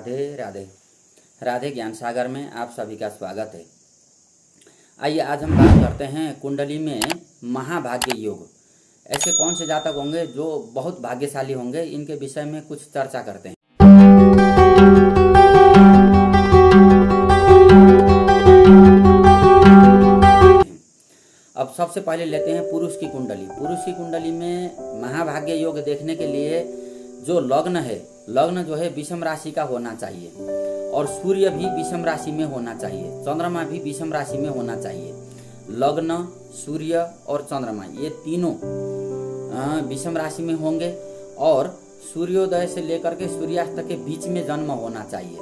राधे राधे। राधे ज्ञान सागर में आप सभी का स्वागत है। आइए आज हम बात करते हैं कुंडली में महाभाग्य योग। ऐसे कौन से जातक होंगे जो बहुत भाग्यशाली होंगे, इनके विषय में कुछ चर्चा करते हैं। अब सबसे पहले लेते हैं पुरुष की कुंडली। पुरुष की कुंडली में महाभाग्य योग देखने के लिए जो लग्न है, लग्न जो है विषम राशि का होना चाहिए और सूर्य भी विषम राशि में होना चाहिए, चंद्रमा भी विषम राशि में होना चाहिए। लग्न, सूर्य और चंद्रमा ये तीनों विषम राशि में होंगे और सूर्योदय से लेकर के सूर्यास्त के बीच में जन्म होना चाहिए।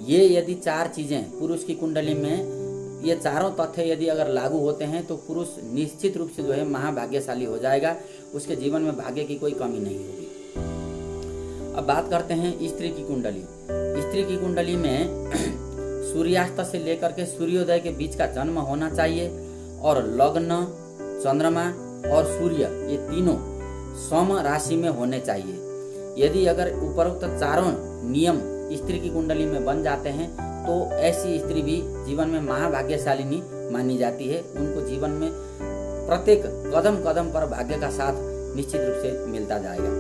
ये यदि चार चीजें पुरुष की कुंडली में, ये चारों तथ्य यदि अगर लागू होते हैं तो पुरुष निश्चित रूप से जो है महाभाग्यशाली हो जाएगा। उसके जीवन में भाग्य की कोई कमी नहीं होगी। अब बात करते हैं स्त्री की कुंडली। स्त्री की कुंडली में सूर्यास्त से लेकर के सूर्योदय के बीच का जन्म होना चाहिए और लग्न, चंद्रमा और सूर्य ये तीनों सम राशि में होने चाहिए। यदि अगर उपरोक्त चारों नियम स्त्री की कुंडली में बन जाते हैं तो ऐसी स्त्री भी जीवन में महाभाग्यशालिनी मानी जाती है। उनको जीवन में प्रत्येक कदम कदम पर भाग्य का साथ निश्चित रूप से मिलता जाएगा।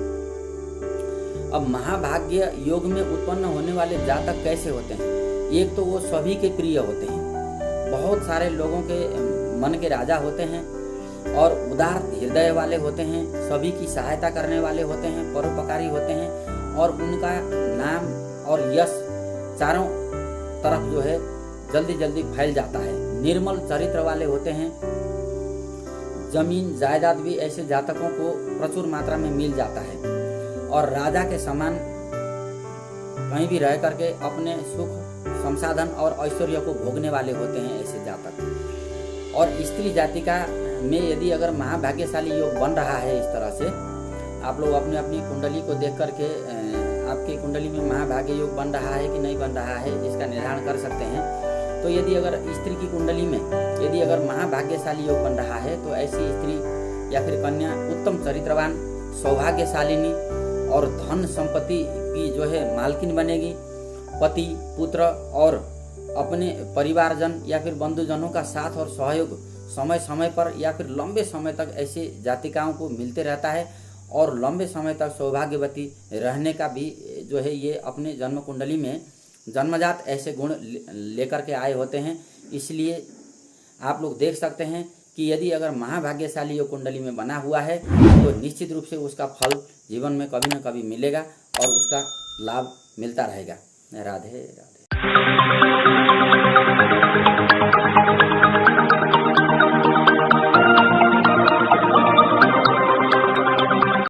अब महाभाग्य योग में उत्पन्न होने वाले जातक कैसे होते हैं? एक तो वो सभी के प्रिय होते हैं, बहुत सारे लोगों के मन के राजा होते हैं और उदार हृदय वाले होते हैं, सभी की सहायता करने वाले होते हैं, परोपकारी होते हैं और उनका नाम और यश चारों तरफ जो है जल्दी जल्दी फैल जाता है। निर्मल चरित्र वाले होते हैं। जमीन जायदाद भी ऐसे जातकों को प्रचुर मात्रा में मिल जाता है और राजा के समान कहीं भी रह करके अपने सुख, संसाधन और ऐश्वर्य को भोगने वाले होते हैं ऐसे जातक। और स्त्री जातिका में यदि अगर महाभाग्यशाली योग बन रहा है इस तरह से, आप लोग अपनी अपनी कुंडली को देख करके आपकी कुंडली में महाभाग्य योग बन रहा है कि नहीं बन रहा है इसका निर्धारण कर सकते हैं। तो यदि अगर स्त्री की कुंडली में यदि अगर महाभाग्यशाली योग बन रहा है तो ऐसी स्त्री या फिर कन्या उत्तम चरित्रवान, सौभाग्यशालिनी और धन संपत्ति की जो है मालकिन बनेगी। पति, पुत्र और अपने परिवारजन या फिर बंधुजनों का साथ और सहयोग समय समय पर या फिर लंबे समय तक ऐसे जातिकाओं को मिलते रहता है और लंबे समय तक सौभाग्यवती रहने का भी जो है ये अपने जन्म कुंडली में जन्मजात ऐसे गुण लेकर के आए होते हैं। इसलिए आप लोग देख सकते हैं कि यदि अगर महाभाग्यशाली योग कुंडली में बना हुआ है तो निश्चित रूप से उसका फल जीवन में कभी न कभी मिलेगा और उसका लाभ मिलता रहेगा। राधे राधे।